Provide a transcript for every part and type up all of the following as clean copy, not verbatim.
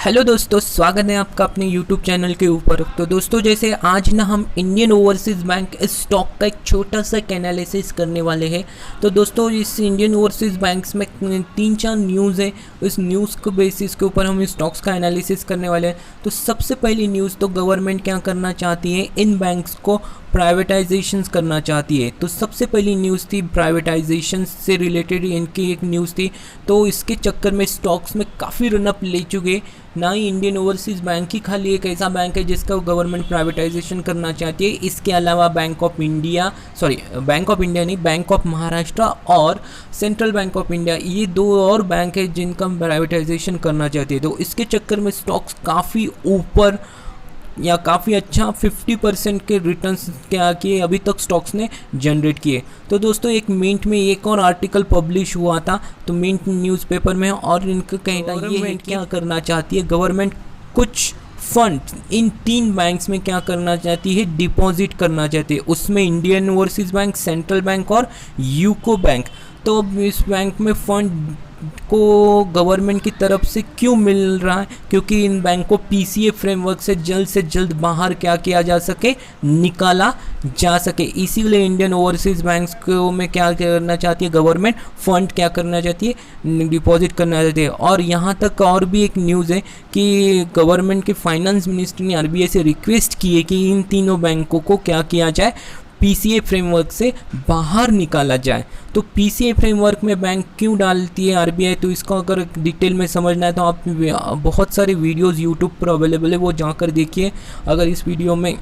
Hello दोस्तों, स्वागत है आपका अपने यूट्यूब चैनल के ऊपर। तो दोस्तों, जैसे आज ना हम इंडियन ओवरसीज़ बैंक स्टॉक का एक छोटा सा एनालिसिस करने वाले हैं। तो दोस्तों, इस इंडियन ओवरसीज़ बैंक्स में 3-4 न्यूज़ है। इस न्यूज़ के बेसिस के ऊपर हम स्टॉक्स का एनालिसिस करने वाले हैं। तो सबसे पहली न्यूज़, तो गवर्नमेंट क्या करना चाहती है, इन बैंक्स को प्राइवेटाइजेशंस करना चाहती है। तो सबसे पहली न्यूज़ थी प्राइवेटाइजेशन से रिलेटेड इनकी एक न्यूज़ थी। तो इसके चक्कर में स्टॉक्स में काफ़ी रनअप ले चुके। ना ही इंडियन ओवरसीज़ बैंक ही खाली एक ऐसा बैंक है जिसका गवर्नमेंट प्राइवेटाइजेशन करना चाहती है। इसके अलावा बैंक ऑफ इंडिया नहीं, बैंक ऑफ महाराष्ट्र और सेंट्रल बैंक ऑफ इंडिया, ये दो और बैंक है जिनका प्राइवेटाइजेशन करना चाहती है। तो इसके चक्कर में स्टॉक्स काफ़ी ऊपर या काफ़ी अच्छा 50% के रिटर्न्स क्या किए अभी तक स्टॉक्स ने जनरेट किए। तो दोस्तों, एक मिनट में एक और आर्टिकल पब्लिश हुआ था तो मिनट न्यूज़पेपर में, और इनका कहना ये है क्या करना चाहती है गवर्नमेंट, कुछ फंड इन 3 बैंक्स में क्या करना चाहती है, डिपॉजिट करना चाहती है। उसमें Indian overseas bank, central bank और यूको बैंक। तो अब इस बैंक में फंड को गवर्नमेंट की तरफ से क्यों मिल रहा है, क्योंकि इन बैंक को पीसीए फ्रेमवर्क से जल्द बाहर क्या किया जा सके, निकाला जा सके। इसीलिए इंडियन ओवरसीज़ बैंक्स को में क्या करना चाहती है गवर्नमेंट, फंड क्या करना चाहती है, डिपॉजिट करना चाहती है। और यहाँ तक और भी एक न्यूज़ है कि गवर्नमेंट के फाइनेंस मिनिस्टर ने आरबीआई से रिक्वेस्ट की है कि इन तीनों बैंकों को क्या किया जाए, पीसीए फ्रेमवर्क से बाहर निकाला जाए। तो पीसीए फ्रेमवर्क में बैंक क्यों डालती है आरबीआई, तो इसको अगर डिटेल में समझना है तो आप बहुत सारे वीडियोस यूट्यूब पर अवेलेबल है, वो जाकर देखिए अगर इस वीडियो में।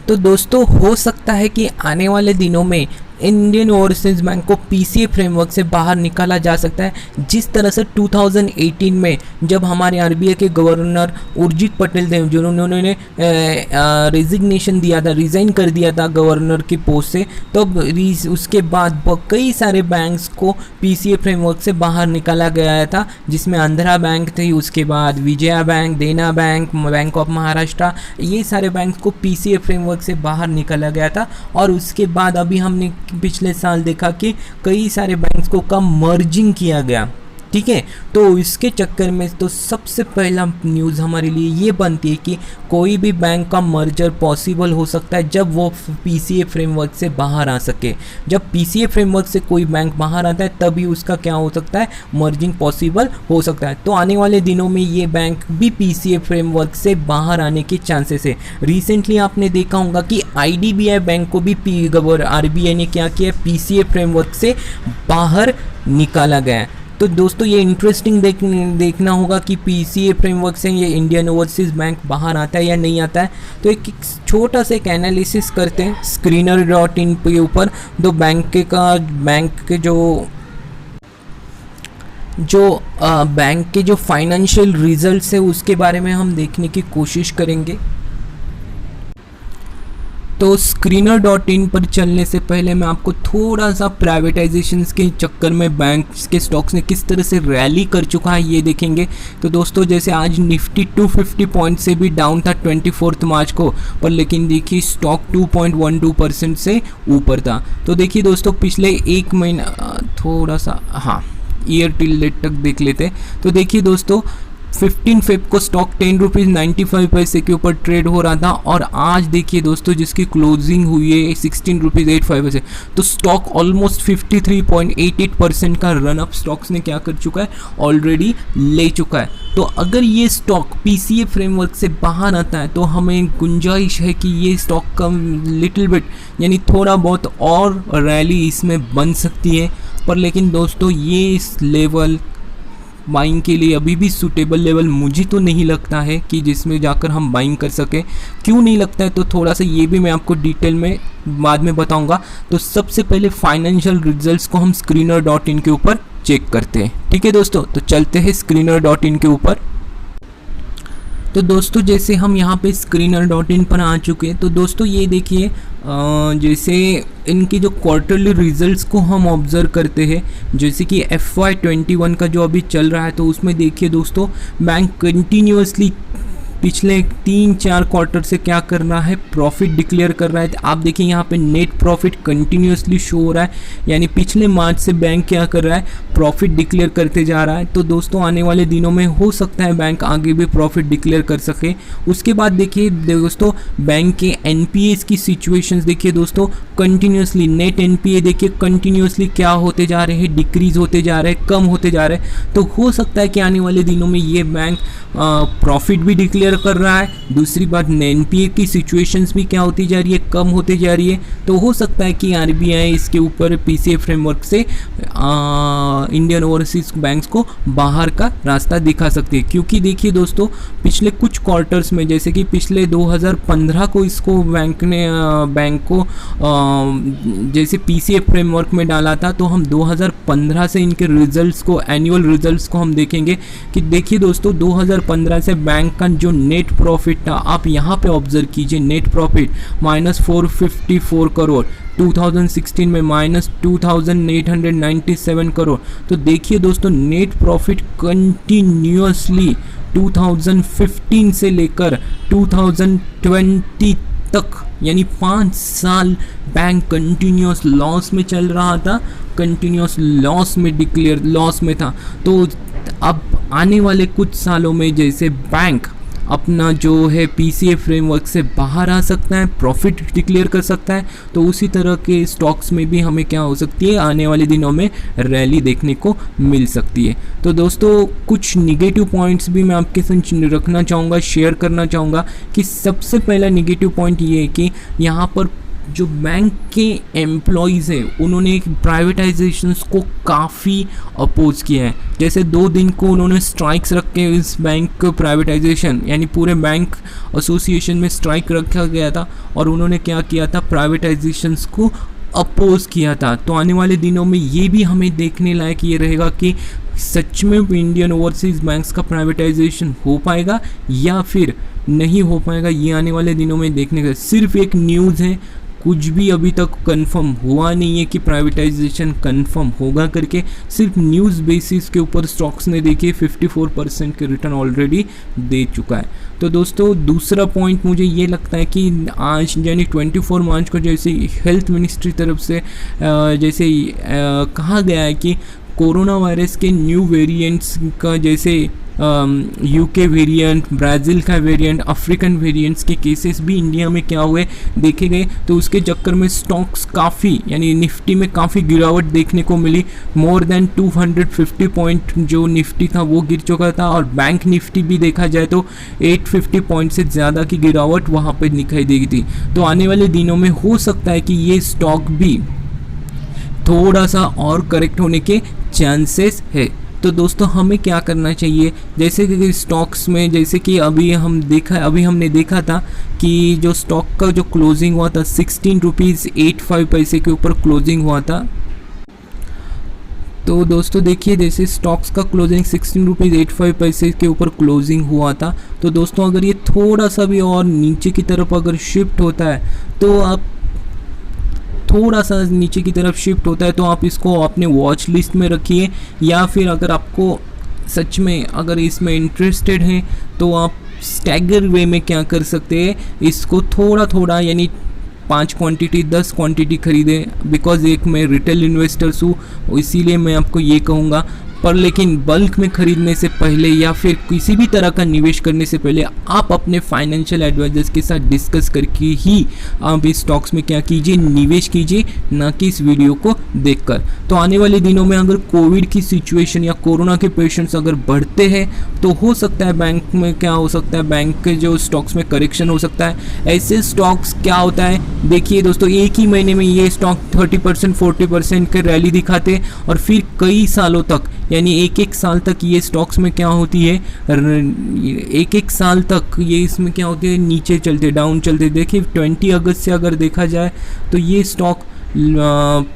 तो दोस्तों, हो सकता है कि आने वाले दिनों में इंडियन ओवरसीज़ बैंक को पीसीए फ्रेमवर्क से बाहर निकाला जा सकता है। जिस तरह से 2018 में जब हमारे आरबीआई के गवर्नर उर्जित पटेल थे, जिन्होंने रेजिग्नेशन दिया था, रिज़ाइन कर दिया था गवर्नर की पोस्ट से, तो उसके बाद कई सारे बैंक्स को पीसीए फ्रेमवर्क से बाहर निकाला गया था, जिसमें आंध्रा बैंक थी, उसके बाद विजया बैंक, देना बैंक, बैंक ऑफ महाराष्ट्र, ये सारे बैंक को पीसीए फ्रेमवर्क से बाहर निकाला गया था। और उसके बाद अभी हमने पिछले साल देखा कि कई सारे बैंक्स को का मर्जिंग किया गया, ठीक है। तो इसके चक्कर में तो सबसे पहला न्यूज़ हमारे लिए ये बनती है कि कोई भी बैंक का मर्जर पॉसिबल हो सकता है जब वो पीसीए फ्रेमवर्क से बाहर आ सके। जब पीसीए फ्रेमवर्क से कोई बैंक बाहर आता है तभी उसका क्या हो सकता है, मर्जिंग पॉसिबल हो सकता है। तो आने वाले दिनों में ये बैंक भी पीसीए फ्रेमवर्क से बाहर आने के चांसेस है। रिसेंटली आपने देखा होगा कि आईडीबीआई बैंक को भी आरबीआई ने क्या किया, पीसीए फ्रेमवर्क से बाहर निकाला गया है। तो दोस्तों, ये इंटरेस्टिंग देखना होगा कि पीसीए फ्रेमवर्क से ये इंडियन ओवरसीज़ बैंक बाहर आता है या नहीं आता है। तो एक छोटा सा एक एनालिसिस करते हैं screener.in के ऊपर। दो बैंक के जो फाइनेंशियल रिजल्ट्स है उसके बारे में हम देखने की कोशिश करेंगे। तो screener.in पर चलने से पहले मैं आपको थोड़ा सा प्राइवेटाइजेशंस के चक्कर में बैंक के स्टॉक्स ने किस तरह से रैली कर चुका है ये देखेंगे। तो दोस्तों, जैसे आज निफ्टी 250 पॉइंट से भी डाउन था 24 मार्च को, पर लेकिन देखिए स्टॉक 2.12% से ऊपर था। तो देखिए दोस्तों, पिछले एक महीना थोड़ा सा ईयर टिल डेट तक देख लेते। तो देखिए दोस्तों, 15 फेब को स्टॉक 10 रुपीज़ 95 पैसे के ऊपर ट्रेड हो रहा था, और आज देखिए दोस्तों जिसकी क्लोजिंग हुई है 16 रुपीज़ 85 पैसे। तो स्टॉक ऑलमोस्ट 53.88% का रन अप स्टॉक्स ने क्या कर चुका है, ऑलरेडी ले चुका है। तो अगर ये स्टॉक पीसीए फ्रेमवर्क से बाहर आता है तो हमें गुंजाइश है कि ये स्टॉक का लिटिल बिट यानी थोड़ा बहुत और रैली इसमें बन सकती है। पर लेकिन दोस्तों, ये इस लेवल बाइंग के लिए अभी भी सूटेबल लेवल मुझे तो नहीं लगता है कि जिसमें जाकर हम बाइंग कर सकें। क्यों नहीं लगता है, तो थोड़ा सा ये भी मैं आपको डिटेल में बाद में बताऊंगा। तो सबसे पहले फाइनेंशियल रिजल्ट्स को हम screener.in के ऊपर चेक करते हैं, ठीक है दोस्तों। तो चलते हैं screener.in के ऊपर। तो दोस्तों, जैसे हम यहाँ पे screener.in पर आ चुके हैं, तो दोस्तों ये देखिए जैसे इनकी जो क्वार्टरली रिजल्ट्स को हम ऑब्ज़र्व करते हैं, जैसे कि FY21 का जो अभी चल रहा है, तो उसमें देखिए दोस्तों बैंक कंटिन्यूसली पिछले 3-4 क्वार्टर से क्या कर रहा है, प्रॉफिट डिक्लेयर कर रहा है। आप देखिए यहाँ पे नेट प्रॉफिट कंटिन्यूसली शो हो रहा है, यानी पिछले मार्च से बैंक क्या कर रहा है, प्रॉफिट डिक्लेयर करते जा रहा है। तो दोस्तों आने वाले दिनों में हो सकता है बैंक आगे भी प्रॉफिट डिक्लेयर कर सके। उसके बाद देखिए दोस्तों बैंक के एनपीएस की सिचुएशंस देखिए दोस्तों, कंटिन्यूसली नेट एनपीए देखिए कंटिन्यूसली क्या होते जा रहे हैं, डिक्रीज होते जा रहे हैं, कम होते जा रहे हैं। तो हो सकता है कि आने वाले दिनों में ये बैंक प्रॉफिट भी डिक्लेयर कर रहा है। दूसरी बात एनपीए की सिचुएशंस भी क्या होती जा रही है, कम होते जा रही है। तो हो सकता है कि आरबीआई इसके ऊपर पीसीए फ्रेमवर्क से इंडियन ओवरसीज बैंक्स को बाहर का रास्ता दिखा सकती है। क्योंकि देखिए दोस्तों पिछले कुछ क्वार्टर्स में, जैसे कि पिछले 2015 को इसको बैंक को जैसे पीसीए फ्रेमवर्क में डाला था, तो हम 2015 से इनके रिजल्ट्स को, एनुअल रिजल्ट्स को हम देखेंगे कि देखिए दोस्तों 2015 से बैंक का जो नेट प्रॉफिट था, आप यहाँ पे ऑब्जर्व कीजिए, नेट प्रॉफिट -454 करोड़, 2016 में -2897 करोड़। तो देखिए दोस्तों नेट प्रॉफिट कंटिन्यूसली 2015 से लेकर 2020 तक, यानी 5 साल बैंक कंटिन्यूस लॉस में चल रहा था, कंटिन्यूस लॉस में डिक्लेयर लॉस में था। तो अब आने वाले कुछ सालों में जैसे बैंक अपना जो है पीसीए फ्रेमवर्क से बाहर आ सकता है, प्रॉफिट डिक्लेयर कर सकता है, तो उसी तरह के स्टॉक्स में भी हमें क्या हो सकती है, आने वाले दिनों में रैली देखने को मिल सकती है। तो दोस्तों कुछ निगेटिव पॉइंट्स भी मैं आपके साथ रखना चाहूँगा, शेयर करना चाहूँगा कि सबसे पहला निगेटिव पॉइंट ये है कि यहाँ पर जो बैंक के एम्प्लॉयज़ हैं उन्होंने प्राइवेटाइजेशंस को काफ़ी अपोज किया है। जैसे 2 दिन को उन्होंने स्ट्राइक्स रख के इस बैंक प्राइवेटाइजेशन, यानी पूरे बैंक एसोसिएशन में स्ट्राइक रखा गया था और उन्होंने क्या किया था, प्राइवेटाइजेशंस को अपोज किया था। तो आने वाले दिनों में ये भी हमें देखने लायक ये रहेगा कि सच में इंडियन ओवरसीज बैंक्स का प्राइवेटाइजेशन हो पाएगा या फिर नहीं हो पाएगा, ये आने वाले दिनों में देखने का सिर्फ एक न्यूज़ है, कुछ भी अभी तक कंफर्म हुआ नहीं है कि प्राइवेटाइजेशन कंफर्म होगा करके। सिर्फ न्यूज़ बेसिस के ऊपर स्टॉक्स ने देखिए 54% के रिटर्न ऑलरेडी दे चुका है। तो दोस्तों दूसरा पॉइंट मुझे ये लगता है कि आज यानी 24 मार्च को जैसे हेल्थ मिनिस्ट्री तरफ से जैसे कहा गया है कि कोरोना वायरस के न्यू वेरिएंट्स का, जैसे यूके वेरिएंट, ब्राज़ील का वेरिएंट, अफ्रीकन वेरिएंट्स के केसेस भी इंडिया में क्या हुए देखे गए। तो उसके चक्कर में स्टॉक्स काफ़ी, यानी निफ्टी में काफ़ी गिरावट देखने को मिली। मोर देन 250 पॉइंट जो निफ्टी था वो गिर चुका था, और बैंक निफ्टी भी देखा जाए तो 850 पॉइंट से ज़्यादा की गिरावट वहाँ पर दिखाई देगी थी। तो आने वाले दिनों में हो सकता है कि ये स्टॉक भी थोड़ा सा और करेक्ट होने के चांसेस है। तो दोस्तों हमें क्या करना चाहिए, जैसे कि स्टॉक्स में, जैसे कि अभी हमने देखा था कि जो स्टॉक का जो क्लोजिंग हुआ था 16 रुपीज़ 85 पैसे के ऊपर क्लोजिंग हुआ था। तो दोस्तों देखिए जैसे स्टॉक्स का क्लोजिंग 16 रुपीज़ 85 पैसे के ऊपर क्लोजिंग हुआ था। तो दोस्तों अगर ये थोड़ा सा भी और नीचे की तरफ अगर शिफ्ट होता है, तो आप थोड़ा सा नीचे की तरफ शिफ्ट होता है तो आप इसको अपने वॉच लिस्ट में रखिए, या फिर अगर आपको सच में अगर इसमें इंटरेस्टेड हैं तो आप स्टैगर वे में क्या कर सकते हैं, इसको थोड़ा थोड़ा यानी 5 क्वांटिटी 10 क्वांटिटी खरीदें। बिकॉज एक मैं रिटेल इन्वेस्टर्स हूँ, इसीलिए मैं आपको ये कहूँगा। पर लेकिन बल्क में खरीदने से पहले या फिर किसी भी तरह का निवेश करने से पहले आप अपने फाइनेंशियल एडवाइजर्स के साथ डिस्कस करके ही आप इस स्टॉक्स में क्या कीजिए, निवेश कीजिए, ना कि इस वीडियो को देखकर। तो आने वाले दिनों में अगर कोविड की सिचुएशन या कोरोना के पेशेंट्स अगर बढ़ते हैं तो हो सकता है बैंक में क्या हो सकता है, बैंक के जो स्टॉक्स में करेक्शन हो सकता है। ऐसे स्टॉक्स क्या होता है, देखिए दोस्तों एक ही महीने में ये स्टॉक 30% 40% के रैली दिखाते और फिर कई सालों तक, यानी एक साल तक ये स्टॉक्स में क्या होती है, एक साल तक ये इसमें क्या होती है, नीचे चलते, डाउन चलते। देखिए 20 अगस्त से अगर देखा जाए तो ये स्टॉक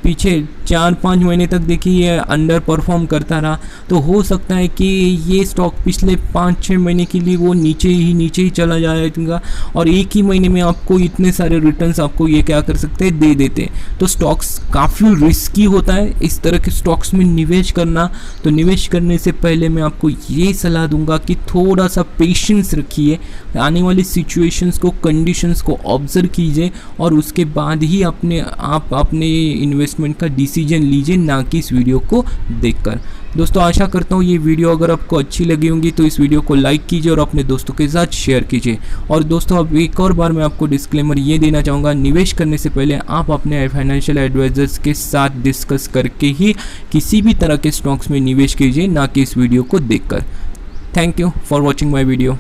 पीछे 4-5 महीने तक देखिए ये अंडर परफॉर्म करता रहा, तो हो सकता है कि ये स्टॉक पिछले 5-6 महीने के लिए वो नीचे ही चला जाएगा और एक ही महीने में आपको इतने सारे रिटर्न्स आपको ये क्या कर सकते हैं, दे देते। तो स्टॉक्स काफ़ी रिस्की होता है इस तरह के स्टॉक्स में निवेश करना। तो निवेश करने से पहले मैं आपको ये सलाह दूंगा कि थोड़ा सा पेशेंस रखिए, आने वाली सिचुएशंस को, कंडीशंस को ऑब्जर्व कीजिए और उसके बाद ही आप अपने इन्वेस्टमेंट का डिसीजन लीजिए, ना कि इस वीडियो को देखकर। दोस्तों आशा करता हूँ ये वीडियो अगर आपको अच्छी लगी होंगी तो इस वीडियो को लाइक कीजिए और अपने दोस्तों के साथ शेयर कीजिए। और दोस्तों अब एक और बार मैं आपको डिस्क्लेमर ये देना चाहूँगा, निवेश करने से पहले आप अपने फाइनेंशियल एडवाइजर्स के साथ डिस्कस करके ही किसी भी तरह के स्टॉक्स में निवेश कीजिए, ना कि इस वीडियो को देखकर। Thank you for watching my video.